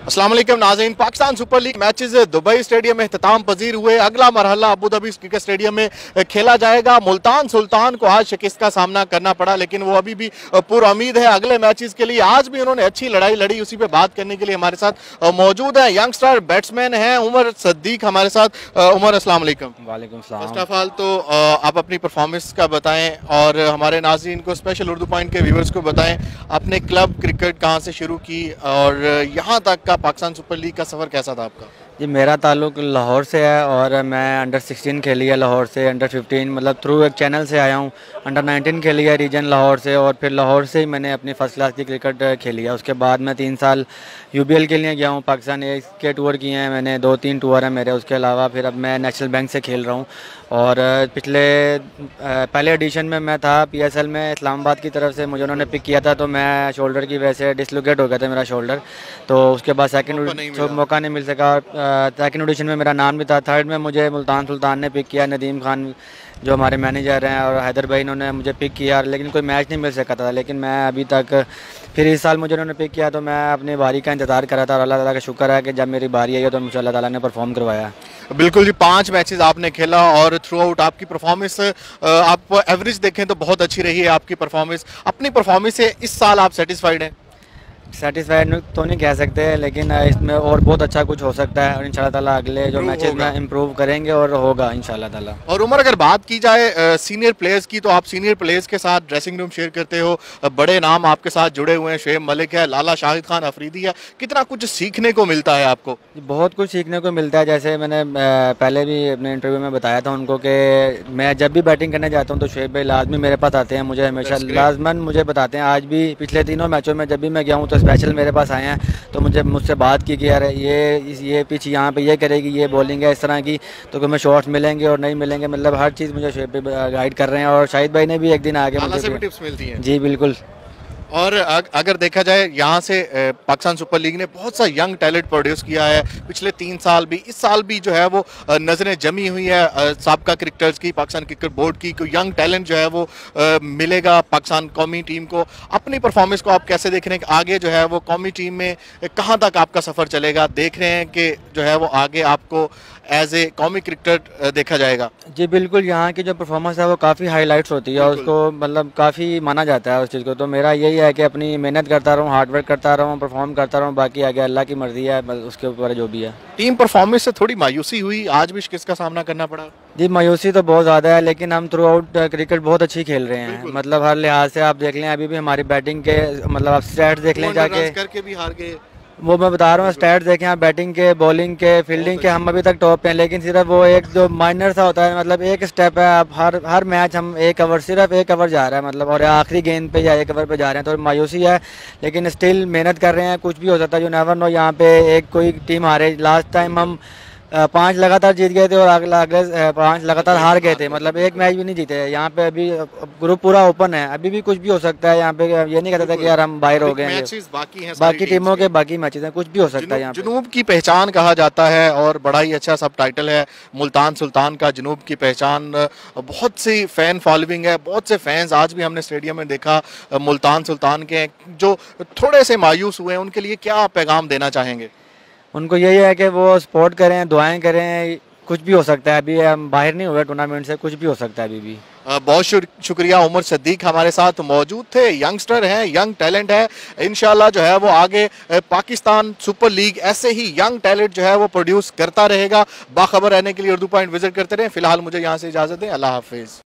अस्सलाम वालेकुम नाज़रीन। Pakistan super league matches Dubai stadium में इख्तिताम पजीर हुए। अगला मरहला अबू धाबी क्रिकेट स्टेडियम में खेला जाएगा। मुल्तान सुल्तान को आज शिकस्त का सामना करना पड़ा, लेकिन वो अभी भी पुरुम्मीद है अगले मैचेस के लिए। आज भी उन्होंने अच्छी लड़ाई लड़ी, उसी पे बात करने के लिए हमारे साथ मौजूद है यंगस्टर बैट्समैन हैं उमर सद्दीक हमारे साथ। उमर, अस्सलाम वालेकुम। वालेकुम सलाम। फर्स्ट ऑफ ऑल तो आप अपनी परफॉर्मेंस का बताएं और हमारे नाज़रीन को, स्पेशल उर्दू पॉइंट के व्यूवर्स को बताएं आपने क्लब क्रिकेट कहाँ से शुरू की और यहाँ तक का पाकिस्तान सुपर लीग का सफ़र कैसा था आपका? जी, मेरा ताल्लुक़ लाहौर से है और मैं अंडर 16 खेली है लाहौर से, अंडर 15 मतलब थ्रू एक चैनल से आया हूँ। अंडर 19 खेली है रीजन लाहौर से और फिर लाहौर से ही मैंने अपनी फ़र्स्ट क्लास की क्रिकेट खेली है। उसके बाद मैं 3 साल यूबीएल के लिए गया हूँ, पाकिस्तान ए के टूर किए हैं मैंने, 2-3 टूर हैं मेरे। उसके अलावा फिर अब मैं नेशनल बैंक से खेल रहा हूँ और पिछले पहले एडिशन में मैं था PSL में इस्लामाबाद की तरफ से, मुझे उन्होंने पिक किया था तो मैं शोल्डर की वजह से डिसलोकेट हो गया था मेरा शोल्डर, तो उसके बाद सेकंड मौका नहीं मिल सका। सेकंड एडिशन में मेरा नाम भी था। थर्ड में मुझे मुल्तान सुल्तान ने पिक किया, नदीम खान जो हमारे मैनेजर हैं और हैदर भाई, इन्होंने मुझे पिक किया, लेकिन कोई मैच नहीं मिल सका था। लेकिन मैं अभी तक फिर इस साल मुझे उन्होंने पिक किया तो मैं अपनी बारी का इंतज़ार कर रहा था और अल्लाह ताला का शुक्र है कि जब मेरी बारी आई है तो मुझे अल्लाह ताला ने परफॉर्म करवाया। बिल्कुल जी, 5 मैचेस आपने खेला और थ्रू आउट आपकी परफॉर्मेंस, आप एवरेज देखें तो बहुत अच्छी रही है आपकी परफॉर्मेंस। अपनी परफॉर्मेंस से इस साल आप सेटिस्फाइड हैं? सेटिस्फाइड तो नहीं कह सकते, लेकिन इसमें और बहुत अच्छा कुछ हो सकता है और इंशाल्लाह ताला अगले जो मैचेस में इम्प्रूव करेंगे और होगा इंशाल्लाह ताला। और उमर, अगर बात की जाए सीनियर प्लेयर्स की तो आप सीनियर प्लेयर्स के साथ ड्रेसिंग रूम शेयर करते हो, बड़े नाम आपके साथ जुड़े हुए हैं, शुएब मलिक है, लाला शाहिद खान अफरीदी है, कितना कुछ सीखने को मिलता है आपको? बहुत कुछ सीखने को मिलता है। जैसे मैंने पहले भी अपने इंटरव्यू में बताया था उनको कि मैं जब भी बैटिंग करने जाता हूँ तो शुएब भाई लाजमी मेरे पास आते हैं, मुझे हमेशा लाजमन मुझे बताते हैं। आज भी पिछले 3 मैचों में जब भी मैं गया हूँ तो स्पेशल मेरे पास आए हैं, तो मुझसे बात की कि यार ये पिच यहाँ पे ये करेगी, ये बॉलिंग है इस तरह की, तो मैं शॉट्स मिलेंगे और नहीं मिलेंगे, मतलब हर चीज़ मुझे शुएब पे गाइड कर रहे हैं। और शाहिद भाई ने भी एक दिन आके मुझे टिप्स मिलती हैं। जी बिल्कुल। और अगर देखा जाए यहाँ से पाकिस्तान सुपर लीग ने बहुत सा यंग टैलेंट प्रोड्यूस किया है पिछले 3 साल भी, इस साल भी जो है वो नज़रें जमी हुई है साबका क्रिकेटर्स की, पाकिस्तान क्रिकेट बोर्ड की। कोई यंग टैलेंट जो है वो मिलेगा पाकिस्तान कौमी टीम को। अपनी परफॉर्मेंस को आप कैसे देख रहे हैं कि आगे जो है वो कौमी टीम में कहाँ तक आपका सफ़र चलेगा? देख रहे हैं कि जो है वो आगे आपको एज ए कौमी क्रिकेटर देखा जाएगा? जी बिल्कुल, यहाँ की जो परफॉर्मेंस है वो काफ़ी हाईलाइट्स होती है और उसको मतलब काफ़ी माना जाता है उस चीज़ को। तो मेरा यही है कि अपनी मेहनत करता रहूँ, हार्डवर्क करता रहूँ, परफॉर्म करता रहूँ, बाकी आगे अल्लाह की मर्जी है, उसके ऊपर जो भी है। टीम परफॉर्मेंस से थोड़ी मायूसी हुई, आज भी किसका सामना करना पड़ा? जी मायूसी तो बहुत ज़्यादा है, लेकिन हम थ्रू आउट क्रिकेट बहुत अच्छी खेल रहे हैं, मतलब हर लिहाज से आप देख लें। अभी भी हमारी बैटिंग के मतलब आप स्टैट्स देख लें जाके, करके भी हार गए। वो मैं बता रहा हूँ, स्टैट्स देखें आप बैटिंग के, बॉलिंग के, फील्डिंग के, हम अभी तक टॉप पे हैं। लेकिन सिर्फ वो एक जो माइनर सा होता है, मतलब एक स्टेप है, आप हर मैच हम 1 ओवर, सिर्फ 1 ओवर जा रहा है मतलब, और आखिरी गेंद पे या 1 ओवर पे जा रहे हैं, तो मायूसी है। लेकिन स्टिल मेहनत कर रहे हैं, कुछ भी हो सकता है, जो नेवर नो। यहाँ पे एक कोई टीम हारे, लास्ट टाइम हम 5 लगातार जीत गए थे और अगले 5 लगातार हार गए थे, मतलब एक मैच भी नहीं जीते। यहाँ पे अभी ग्रुप पूरा ओपन है, अभी भी कुछ भी हो सकता है। यहाँ पे ये नहीं कहता था कि यार हम बाहर हो गए हैं, बाकी टीमों के बाकी मैचेस हैं, कुछ भी हो सकता है। यहाँ जुनूब की पहचान कहा जाता है और बड़ा ही अच्छा सब टाइटल है मुल्तान सुल्तान का, जुनूब की पहचान। बहुत सी फैन फॉलोइंग है, बहुत से फैंस आज भी हमने स्टेडियम में देखा मुल्तान सुल्तान के, जो थोड़े से मायूस हुए हैं, उनके लिए क्या पैगाम देना चाहेंगे? उनको यही है कि वो सपोर्ट करें, दुआएं करें, कुछ भी हो सकता है। अभी हम बाहर नहीं हुए टूर्नामेंट से, कुछ भी हो सकता है अभी भी। बहुत शुक्रिया। उमर सद्दीक हमारे साथ मौजूद थे, यंगस्टर हैं, यंग टैलेंट है। इंशाल्लाह जो है वो आगे पाकिस्तान सुपर लीग ऐसे ही यंग टैलेंट जो है वो प्रोड्यूस करता रहेगा। बाखबर रहने के लिए उर्दू पॉइंट विजिट करते रहें। फिलहाल मुझे यहाँ से इजाज़त दें, अल्लाह हाफिज़।